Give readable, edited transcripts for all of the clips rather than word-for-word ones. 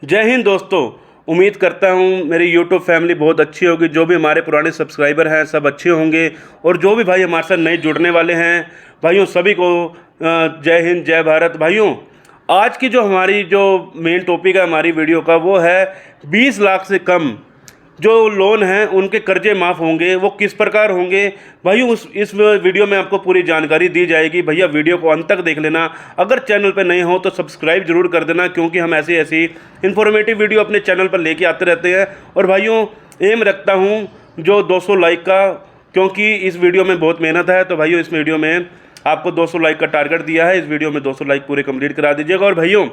जय हिंद दोस्तों। उम्मीद करता हूँ मेरी यूट्यूब फैमिली बहुत अच्छी होगी। जो भी हमारे पुराने सब्सक्राइबर हैं सब अच्छे होंगे, और जो भी भाई हमारे साथ नए जुड़ने वाले हैं भाइयों सभी को जय हिंद जय भारत। भाइयों आज की जो हमारी जो मेन टॉपिक है हमारी वीडियो का वो है 20 लाख से कम जो लोन हैं उनके कर्जे माफ़ होंगे, वो किस प्रकार होंगे भाइयों। इस वीडियो में आपको पूरी जानकारी दी जाएगी। भैया वीडियो को अंत तक देख लेना। अगर चैनल पर नए हो तो सब्सक्राइब जरूर कर देना, क्योंकि हम ऐसी ऐसी इन्फॉर्मेटिव वीडियो अपने चैनल पर लेके आते रहते हैं। और भाइयों एम रखता हूँ जो 200 लाइक का, क्योंकि इस वीडियो में बहुत मेहनत है। तो भाइयों इस वीडियो में आपको 200 लाइक का टारगेट दिया है। इस वीडियो में 200 लाइक पूरे कंप्लीट करा दीजिएगा। और भाइयों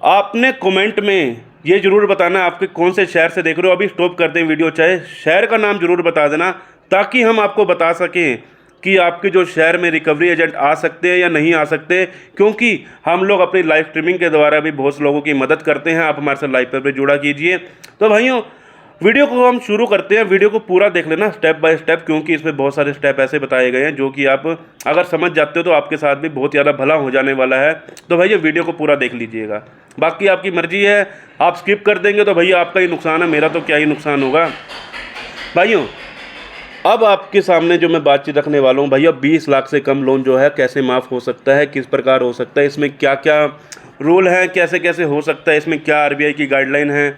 आपने कमेंट में ये जरूर बताना आपके कौन से शहर से देख रहे हो। अभी स्टॉप कर दें वीडियो, चाहे शहर का नाम जरूर बता देना, ताकि हम आपको बता सकें कि आपके जो शहर में रिकवरी एजेंट आ सकते हैं या नहीं आ सकते। क्योंकि हम लोग अपनी लाइव स्ट्रीमिंग के द्वारा भी बहुत से लोगों की मदद करते हैं। आप हमारे साथ लाइव पर जुड़ा कीजिए। तो भाइयों वीडियो को हम शुरू करते हैं। वीडियो को पूरा देख लेना स्टेप बाय स्टेप, क्योंकि इसमें बहुत सारे स्टेप ऐसे बताए गए हैं जो कि आप अगर समझ जाते हो तो आपके साथ भी बहुत ज़्यादा भला हो जाने वाला है। तो भैया वीडियो को पूरा देख लीजिएगा, बाकी आपकी मर्जी है। आप स्किप कर देंगे तो भैया आपका ही नुकसान है, मेरा तो क्या ही नुकसान होगा। भाइयों अब आपके सामने जो मैं बातचीत रखने वाला हूँ भैया, 20 लाख से कम लोन जो है कैसे माफ़ हो सकता है, किस प्रकार हो सकता है, इसमें क्या क्या रूल हैं, कैसे कैसे हो सकता है, इसमें क्या आरबीआई की गाइडलाइन है।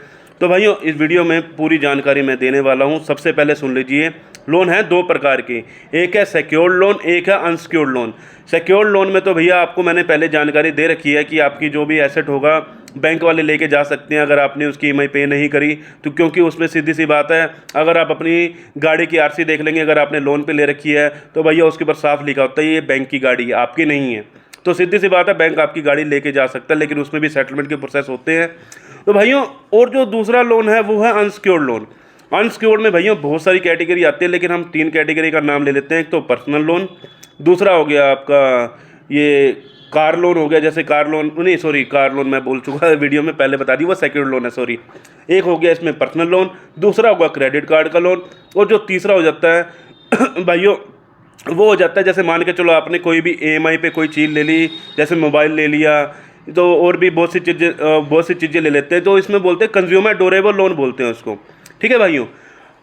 तो भाइयों इस वीडियो में पूरी जानकारी मैं देने वाला हूं। सबसे पहले सुन लीजिए, लोन है दो प्रकार के, एक है सिक्योर्ड लोन, एक है अनसिक्योर्ड लोन। सिक्योर्ड लोन में तो भैया आपको मैंने पहले जानकारी दे रखी है कि आपकी जो भी एसेट होगा बैंक वाले लेके जा सकते हैं अगर आपने उसकी ईएमआई पे नहीं करी तो। क्योंकि उसमें सीधी सी बात है, अगर आप अपनी गाड़ी की आरसी देख लेंगे, अगर आपने लोन पे ले रखी है तो भैया उसके ऊपर साफ लिखा होता है ये बैंक की गाड़ी है, आपकी नहीं है। तो सीधी सी बात है बैंक आपकी गाड़ी लेके जा सकता है, लेकिन उसमें भी सेटलमेंट के प्रोसेस होते हैं। तो भाइयों और जो दूसरा लोन है वो है अनसिक्योर्ड लोन। अनसिक्योर्ड में भैया बहुत सारी कैटेगरी आती है, लेकिन हम 3 कैटेगरी का नाम ले लेते हैं। एक तो पर्सनल लोन, दूसरा हो गया आपका ये कार लोन हो गया, जैसे कार लोन नहीं सॉरी कार लोन मैं बोल चुका है वीडियो में, पहले बता दी वो सेक्योर्ड लोन है सॉरी। एक हो गया इसमें पर्सनल लोन, दूसरा होगा क्रेडिट कार्ड का लोन, और जो तीसरा हो जाता है भाइयों वो हो जाता है जैसे मान के चलो आपने कोई भी ईएमआई पे कोई चीज़ ले ली, जैसे मोबाइल ले लिया, तो और भी बहुत सी चीज़ें ले लेते हैं, तो इसमें बोलते हैं कंज्यूमर ड्यूरेबल लोन बोलते हैं उसको। ठीक है भाइयों,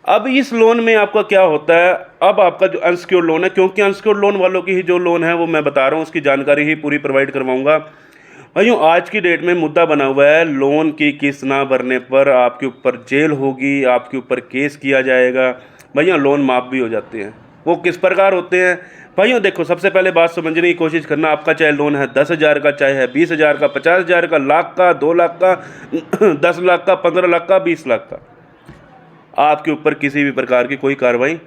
अब इस लोन में आपका क्या होता है, अब आपका जो अनसिक्योर्ड लोन है, क्योंकि अनसिक्योर्ड लोन वालों की ही जो लोन है वो मैं बता रहा हूँ, उसकी जानकारी ही पूरी प्रोवाइड करवाऊंगा। भाइयों आज की डेट में मुद्दा बना हुआ है, लोन की किस्त ना भरने पर आपके ऊपर जेल होगी, आपके ऊपर केस किया जाएगा। भैया लोन माफ़ भी हो जाते हैं। वो किस प्रकार होते हैं भाइयों, देखो सबसे पहले बात समझने की कोशिश करना। आपका चाहे लोन है 10,000 का, चाहे है 20,000 का, 50,000 का, लाख का, 2 लाख का, 10 लाख का, 15 लाख का, 20 लाख का, आपके ऊपर किसी भी प्रकार की कोई कार्रवाई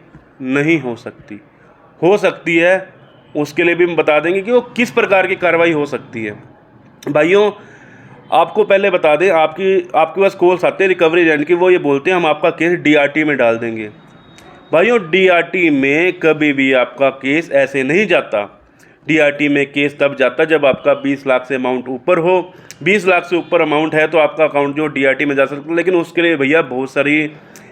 नहीं हो सकती। हो सकती है उसके लिए भी हम बता देंगे कि वो किस प्रकार की कार्रवाई हो सकती है। भाइयों आपको पहले बता दें, आपके पास कॉल्स आते हैं रिकवरी एजेंट की, वो ये बोलते हैं हम आपका केस डीआरटी में डाल देंगे। भाइयों डीआरटी में कभी भी आपका केस ऐसे नहीं जाता। डीआरटी में केस तब जाता जब आपका 20 लाख से अमाउंट ऊपर हो। 20 लाख से ऊपर अमाउंट है तो आपका अकाउंट जो डीआरटी में जा सकता है, लेकिन उसके लिए भैया बहुत सारी,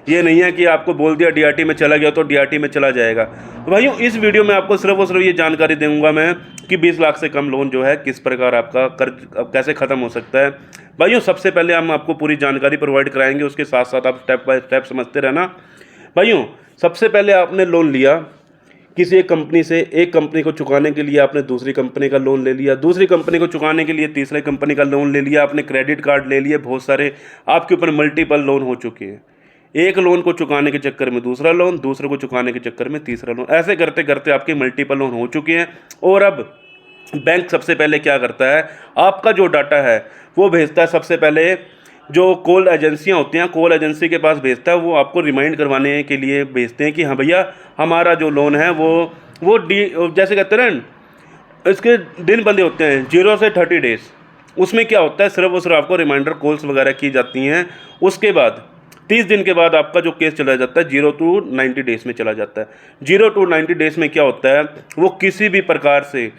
ये नहीं है कि आपको बोल दिया डीआरटी में चला गया तो डीआरटी में चला जाएगा। तो भाइयों इस वीडियो में आपको सिर्फ और सिर्फ ये जानकारी दूंगा मैं कि 20 लाख से कम लोन जो है किस प्रकार आपका कर्ज कैसे ख़त्म हो सकता है। भाइयों सबसे पहले हम आपको पूरी जानकारी प्रोवाइड कराएंगे, उसके साथ साथ आप स्टेप बाय स्टेप समझते रहना। भाइयों सबसे पहले आपने लोन लिया किसी एक कंपनी से, एक कंपनी को चुकाने के लिए आपने दूसरी कंपनी का लोन ले लिया, दूसरी कंपनी को चुकाने के लिए तीसरे कंपनी का लोन ले लिया, आपने क्रेडिट कार्ड ले लिए, बहुत सारे आपके ऊपर मल्टीपल लोन हो चुके हैं। एक लोन को चुकाने के चक्कर में दूसरा लोन, दूसरे को चुकाने के चक्कर में तीसरा लोन, ऐसे करते करते आपके मल्टीपल लोन हो चुके हैं। और अब बैंक सबसे पहले क्या करता है, आपका जो डाटा है वो भेजता है सबसे पहले जो कॉल एजेंसियां होती हैं, कॉल एजेंसी के पास भेजता है। वो आपको रिमाइंड करवाने के लिए भेजते हैं कि हाँ भैया हमारा जो लोन है वो जैसे कहते हैं ना, इसके दिन बंदे होते हैं 0 से 30 डेज। उसमें क्या होता है, सिर्फ और सिर्फ आपको रिमाइंडर कॉल्स वगैरह की जाती हैं। उसके बाद 30 दिन के बाद आपका जो केस चला जाता है 0 to 90 डेज में चला जाता है। 0 to 90 डेज में क्या होता है, वो किसी भी प्रकार से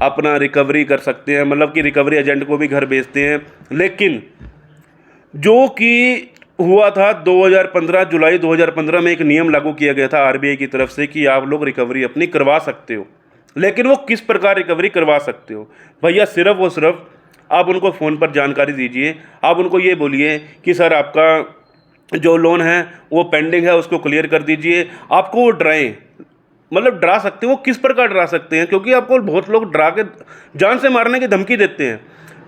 अपना रिकवरी कर सकते हैं, मतलब कि रिकवरी एजेंट को भी घर भेजते हैं। लेकिन जो कि हुआ था 2015 जुलाई 2015 में एक नियम लागू किया गया था आरबीआई की तरफ से कि आप लोग रिकवरी अपनी करवा सकते हो। लेकिन वो किस प्रकार रिकवरी करवा सकते हो भैया, सिर्फ और सिर्फ आप उनको फ़ोन पर जानकारी दीजिए। आप उनको ये बोलिए कि सर आपका जो लोन है वो पेंडिंग है, उसको क्लियर कर दीजिए। आपको वो डराएं, मतलब डरा सकते हैं। वो किस प्रकार डरा सकते हैं, क्योंकि आपको बहुत लोग डरा के जान से मारने की धमकी देते हैं।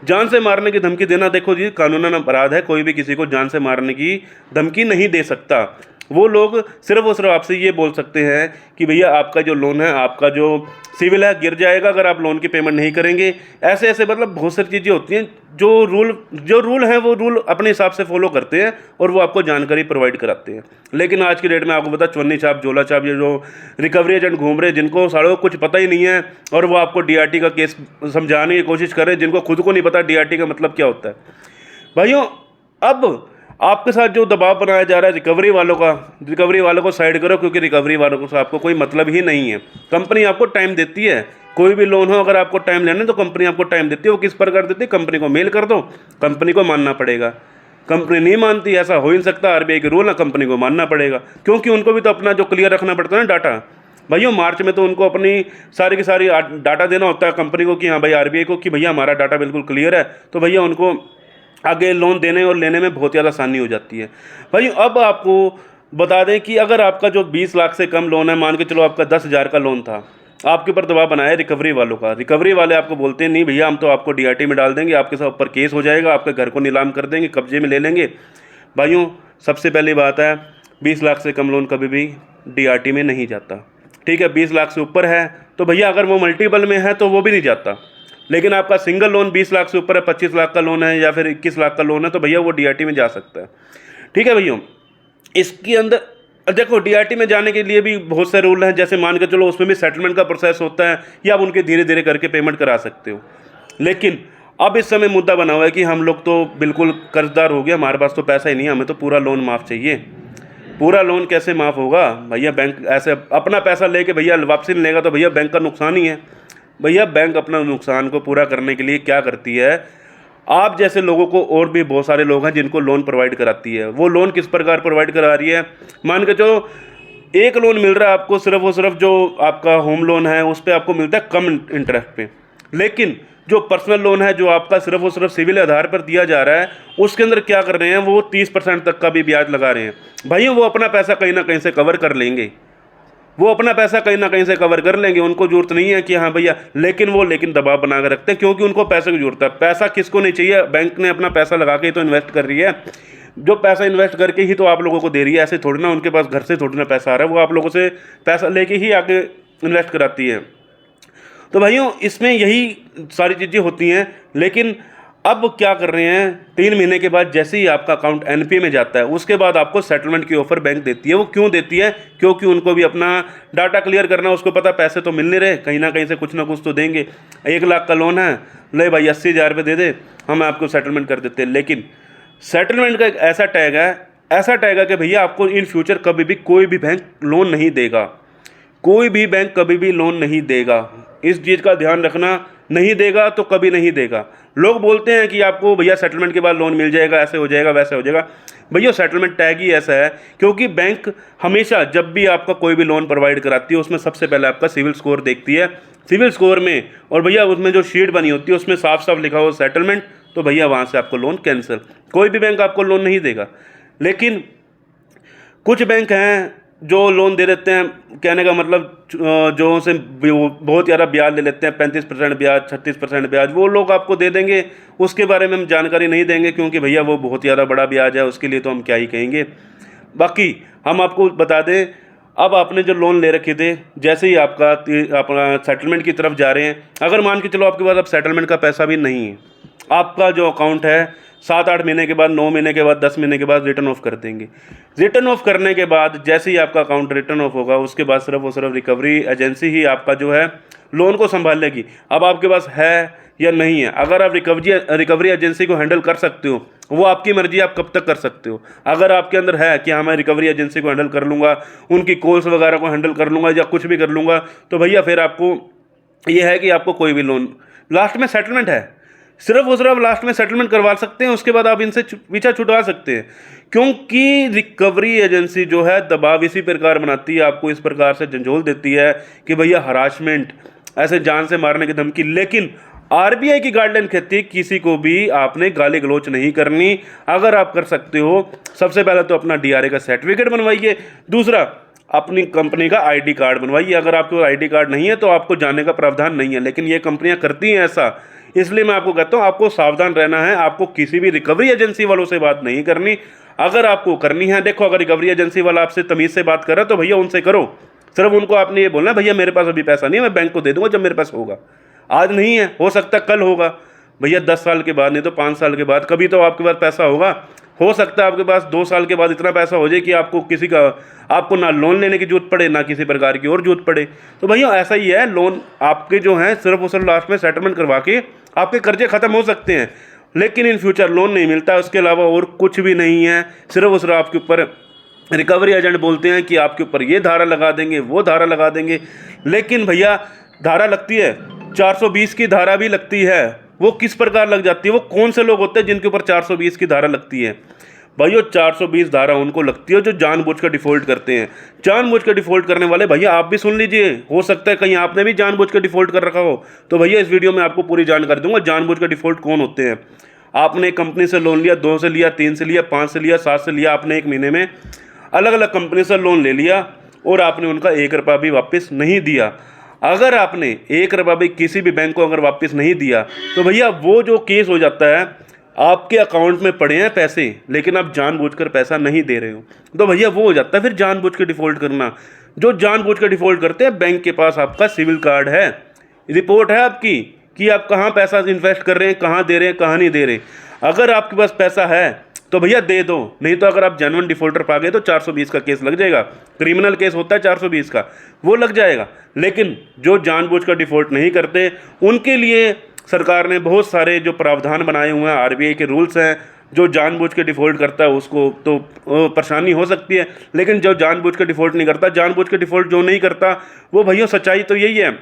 जान से मारने की धमकी देना, देखो जी, कानूनन अपराध है। कोई भी किसी को जान से मारने की धमकी नहीं दे सकता। वो लोग सिर्फ और सिर्फ आपसे ये बोल सकते हैं कि भैया आपका जो लोन है, आपका जो सिविल है गिर जाएगा अगर आप लोन की पेमेंट नहीं करेंगे। ऐसे ऐसे मतलब बहुत सारी चीज़ें होती हैं। जो रूल हैं वो रूल अपने हिसाब से फॉलो करते हैं और वो आपको जानकारी प्रोवाइड कराते हैं। लेकिन आज की डेट में आपको पता, चवन्नी छाप, झोला छाप, ये जो रिकवरी एजेंट घूम रहे हैं, जिनको सालों को कुछ पता ही नहीं है, और वो आपको डीआरटी का केस समझाने की कोशिश कर रहे हैं, जिनको खुद को नहीं पता डीआरटी का मतलब क्या होता है। भाइयों, अब आपके साथ जो दबाव बनाया जा रहा है रिकवरी वालों को साइड करो, क्योंकि रिकवरी वालों को से आपको कोई मतलब ही नहीं है। कंपनी आपको टाइम देती है, कोई भी लोन हो अगर आपको टाइम लेना है तो कंपनी आपको टाइम देती है। वो किस प्रकार देती है, कंपनी को मेल कर दो, कंपनी को मानना पड़ेगा। कंपनी नहीं मानती, ऐसा हो ही नहीं सकता, आरबीआई के रूल है, कंपनी को मानना पड़ेगा, क्योंकि उनको भी तो अपना जो क्लियर रखना पड़ता है ना डाटा। भैया मार्च में तो उनको अपनी सारी की सारी डाटा देना होता है कंपनी को कि हाँ भाई, आरबीआई को, कि भैया हमारा डाटा बिल्कुल क्लियर है। तो भैया उनको आगे लोन देने और लेने में बहुत ज़्यादा आसानी हो जाती है। भाई अब आपको बता दें कि अगर आपका जो 20 लाख से कम लोन है, मान के चलो आपका 10,000 का लोन था, आपके ऊपर दबाव बनाया है रिकवरी वालों का। रिकवरी वाले आपको बोलते हैं नहीं भैया, हम तो आपको डीआरटी में डाल देंगे, आपके साथ ऊपर केस हो जाएगा, आपके घर को नीलाम कर देंगे, कब्जे में ले लेंगे। भाइयों, सबसे पहली बात है, 20 लाख से कम लोन कभी भी डीआरटी में नहीं जाता। ठीक है, 20 लाख से ऊपर है तो भैया अगर वो मल्टीपल में है तो वो भी नहीं जाता। लेकिन आपका सिंगल लोन 20 लाख से ऊपर है, 25 लाख का लोन है या फिर 21 लाख का लोन है, तो भैया वो डीआरटी में जा सकता है। ठीक है भैया, इसके अंदर देखो डीआरटी में जाने के लिए भी बहुत से रूल हैं। जैसे मान के चलो उसमें भी सेटलमेंट का प्रोसेस होता है, या आप उनके धीरे धीरे करके पेमेंट करा सकते हो। लेकिन अब इस समय मुद्दा बना हुआ है कि हम लोग तो बिल्कुल कर्जदार हो गया, हमारे पास तो पैसा ही नहीं है, हमें तो पूरा लोन माफ़ चाहिए। पूरा लोन कैसे माफ़ होगा भैया? बैंक ऐसे अपना पैसा लेके भैया वापसी नहीं लेगा तो भैया बैंक का नुकसान ही है। भैया बैंक अपना नुकसान को पूरा करने के लिए क्या करती है, आप जैसे लोगों को और भी बहुत सारे लोग हैं जिनको लोन प्रोवाइड कराती है। वो लोन किस प्रकार प्रोवाइड करा रही है, मान के चलो एक लोन मिल रहा है आपको, सिर्फ और सिर्फ जो आपका होम लोन है उस पर आपको मिलता है कम इंटरेस्ट पे। लेकिन जो पर्सनल लोन है जो आपका सिर्फ और सिर्फ सिविल आधार पर दिया जा रहा है, उसके अंदर क्या कर रहे हैं, वो 30% तक का भी ब्याज लगा रहे हैं। भाई वो अपना पैसा कहीं ना कहीं से कवर कर लेंगे, वो अपना पैसा कहीं ना कहीं से कवर कर लेंगे। उनको जरूरत नहीं है कि हाँ भैया, लेकिन दबाव बना कर रखते हैं, क्योंकि उनको पैसे की जरूरत है। पैसा किसको नहीं चाहिए, बैंक ने अपना पैसा लगा के ही तो इन्वेस्ट कर रही है। जो पैसा इन्वेस्ट करके ही तो आप लोगों को दे रही है, ऐसे थोड़ी ना उनके पास घर से थोड़ी ना पैसा आ रहा है, वो आप लोगों से पैसा लेके ही आके इन्वेस्ट कराती है। तो भाइयों इसमें यही सारी चीज़ें होती हैं। लेकिन अब क्या कर रहे हैं, 3 महीने के बाद जैसे ही आपका अकाउंट एनपीए में जाता है, उसके बाद आपको सेटलमेंट की ऑफर बैंक देती है। वो क्यों देती है, क्योंकि उनको भी अपना डाटा क्लियर करना, उसको पता पैसे तो मिल नहीं रहे, कहीं ना कहीं से कुछ ना कुछ तो देंगे। 1 लाख का लोन है, ले भाई 80,000 रुपये दे दे, हम आपको सेटलमेंट कर देते हैं। लेकिन सेटलमेंट का एक ऐसा टैग है कि भैया आपको इन फ्यूचर कभी भी कोई भी बैंक लोन नहीं देगा, कोई भी बैंक कभी भी लोन नहीं देगा। इस चीज़ का ध्यान रखना, नहीं देगा तो कभी नहीं देगा। लोग बोलते हैं कि आपको भैया सेटलमेंट के बाद लोन मिल जाएगा, ऐसे हो जाएगा, वैसे हो जाएगा। भैया सेटलमेंट टैग ही ऐसा है, क्योंकि बैंक हमेशा जब भी आपका कोई भी लोन प्रोवाइड कराती है उसमें सबसे पहले आपका सिविल स्कोर देखती है। सिविल स्कोर में और भैया उसमें जो शीट बनी होती है उसमें साफ साफ लिखा हो सेटलमेंट, तो भैया वहाँ से आपको लोन कैंसिल। कोई भी बैंक आपको लोन नहीं देगा। लेकिन कुछ बैंक हैं जो लोन दे देते हैं, कहने का मतलब जो से बहुत ज़्यादा ब्याज ले लेते हैं, 35% ब्याज, 36% ब्याज, वो लोग आपको दे देंगे। उसके बारे में हम जानकारी नहीं देंगे, क्योंकि भैया वो बहुत ज़्यादा बड़ा ब्याज है, उसके लिए तो हम क्या ही कहेंगे। बाकी हम आपको बता दें, अब आपने जो लोन ले रखे थे, जैसे ही आपका अपना सेटलमेंट की तरफ जा रहे हैं, अगर मान के चलो आपके पास अब सेटलमेंट का पैसा भी नहीं है, आपका जो अकाउंट है 7-8 महीने के बाद, 9 महीने के बाद, 10 महीने के बाद रिटर्न ऑफ कर देंगे। रिटर्न ऑफ करने के बाद जैसे ही आपका अकाउंट रिटर्न ऑफ होगा, उसके बाद सिर्फ और सिर्फ रिकवरी एजेंसी ही आपका जो है लोन को संभाल लेगी। अब आपके पास है या नहीं है, अगर आप रिकवरी एजेंसी को हैंडल कर सकते हो, वो आपकी मर्जी, आप कब तक कर सकते हो। अगर आपके अंदर है कि हाँ मैं रिकवरी एजेंसी को हैंडल कर लूँगा, उनकी कॉल्स वगैरह को हैंडल कर लूँगा या कुछ भी कर लूँगा, तो भैया फिर आपको ये है कि आपको कोई भी लोन, लास्ट में सेटलमेंट है, सिर्फ और सिर्फ लास्ट में सेटलमेंट करवा सकते हैं, उसके बाद आप इनसे पीछा छुटवा सकते हैं। क्योंकि रिकवरी एजेंसी जो है दबाव इसी प्रकार बनाती है, आपको इस प्रकार से झंझोल देती है कि भैया हरासमेंट, ऐसे जान से मारने की धमकी। लेकिन आरबीआई की गाइडलाइन कहती है किसी को भी आपने गाली गलौच नहीं करनी। अगर आप कर सकते हो, सबसे पहले तो अपना डीआरए का सर्टिफिकेट बनवाइए, दूसरा अपनी कंपनी का आईडी कार्ड बनवाइए। अगर आपके पास आईडी कार्ड नहीं है तो आपको जाने का प्रावधान नहीं है, लेकिन ये कंपनियां करती हैं ऐसा। इसलिए मैं आपको कहता हूं आपको सावधान रहना है। आपको किसी भी रिकवरी एजेंसी वालों से बात नहीं करनी। अगर आपको करनी है, देखो अगर रिकवरी एजेंसी वाला आपसे तमीज़ से बात कर रहा है तो भैया उनसे करो। सिर्फ उनको आपने ये बोलना भैया मेरे पास अभी पैसा नहीं है, मैं बैंक को दे दूंगा जब मेरे पास होगा। आज नहीं है, हो सकता है कल होगा भैया, 10 साल के बाद, नहीं तो 5 साल के बाद कभी तो आपके पास पैसा होगा। हो सकता है आपके पास 2 साल के बाद इतना पैसा हो जाए कि आपको ना लोन लेने की जरूरत पड़े, ना किसी प्रकार की और जरूरत पड़े। तो भैया ऐसा ही है, लोन आपके जो हैं सिर्फ और सिर्फ लास्ट में सेटलमेंट करवा के आपके कर्जे खत्म हो सकते हैं, लेकिन इन फ्यूचर लोन नहीं मिलता। उसके अलावा और कुछ भी नहीं है। सिर्फ और सिर्फ आपके ऊपर रिकवरी एजेंट बोलते हैं कि आपके ऊपर ये धारा लगा देंगे, वो धारा लगा देंगे, लेकिन भैया धारा लगती है, 420 की धारा भी लगती है। वो किस प्रकार लग जाती है? वो कौन से लोग होते हैं जिनके ऊपर 420 की धारा लगती है? भाइयों 420 धारा उनको लगती है जो जानबूझकर डिफ़ॉल्ट करते हैं। जानबूझकर डिफ़ॉल्ट करने वाले भैया आप भी सुन लीजिए, हो सकता है कहीं आपने भी जानबूझकर डिफ़ॉल्ट कर रखा हो, तो भैया इस वीडियो में आपको पूरी जानकारी दूंगा जानबूझकर डिफ़ॉल्ट कौन होते हैं। आपने एक कंपनी से लोन लिया, 2 से लिया, 3 से लिया, 5 से लिया, 7 से लिया, आपने एक महीने में अलग अलग कंपनी से लोन ले लिया और आपने उनका 1 रुपया भी वापस नहीं दिया। अगर आपने 1 रुपया भी किसी भी बैंक को अगर वापस नहीं दिया तो भैया वो जो केस हो जाता है, आपके अकाउंट में पड़े हैं पैसे लेकिन आप जानबूझकर पैसा नहीं दे रहे हो, तो भैया वो हो जाता है फिर जानबूझ के डिफ़ॉल्ट करना। जो जानबूझ के डिफ़ॉल्ट करते हैं, बैंक के पास आपका सिविल कार्ड है, रिपोर्ट है आपकी कि आप कहाँ पैसा इन्वेस्ट कर रहे हैं, कहाँ दे रहे हैं, कहाँ नहीं दे रहे। अगर आपके पास पैसा है तो भैया दे दो, नहीं तो अगर आप जेन्युइन डिफ़ॉल्टर पा गए तो 420 का केस लग जाएगा। क्रिमिनल केस होता है 420 का, वो लग जाएगा। लेकिन जो जानबूझकर डिफ़ॉल्ट नहीं करते उनके लिए सरकार ने बहुत सारे जो प्रावधान बनाए हुए हैं, आरबीआई के रूल्स हैं। जो जानबूझ के डिफ़ॉल्ट करता है उसको तो परेशानी हो सकती है, लेकिन जो जानबूझ के डिफ़ॉल्ट नहीं करता, जानबूझ के डिफ़ॉल्ट जो नहीं करता, वो भैया सच्चाई तो यही है।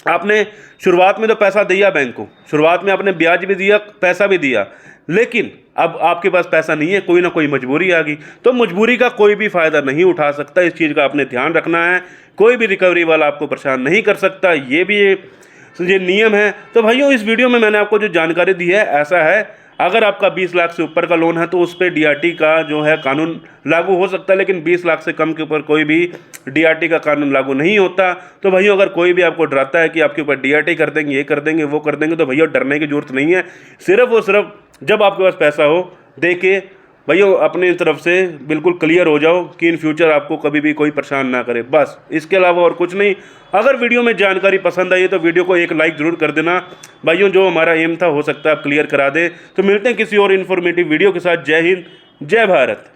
आपने शुरुआत में तो पैसा दिया बैंक को, शुरुआत में आपने ब्याज भी दिया, पैसा भी दिया, लेकिन अब आपके पास पैसा नहीं है, कोई ना कोई मजबूरी आ गई, तो मजबूरी का कोई भी फ़ायदा नहीं उठा सकता। इस चीज़ का आपने ध्यान रखना है। कोई भी रिकवरी वाला आपको परेशान नहीं कर सकता, ये भी ये नियम है। तो भाइयों इस वीडियो में मैंने आपको जो जानकारी दी है ऐसा है, अगर आपका 20 लाख से ऊपर का लोन है तो उस पर डीआरटी का जो है कानून लागू हो सकता है, लेकिन 20 लाख से कम के ऊपर कोई भी डीआरटी का कानून लागू नहीं होता। तो भैया अगर कोई भी आपको डराता है कि आपके ऊपर डीआरटी कर देंगे, ये कर देंगे, वो कर देंगे, तो भैया डरने की जरूरत नहीं है। सिर्फ और सिर्फ जब आपके पास पैसा हो दे के भैया अपनी तरफ से बिल्कुल क्लियर हो जाओ कि इन फ्यूचर आपको कभी भी कोई परेशान ना करे, बस इसके अलावा और कुछ नहीं। अगर वीडियो में जानकारी पसंद आई तो वीडियो को एक लाइक ज़रूर कर देना भाइयों, जो हमारा एम था हो सकता है आप क्लियर करा दे। तो मिलते हैं किसी और इन्फॉर्मेटिव वीडियो के साथ। जय हिंद, जय भारत।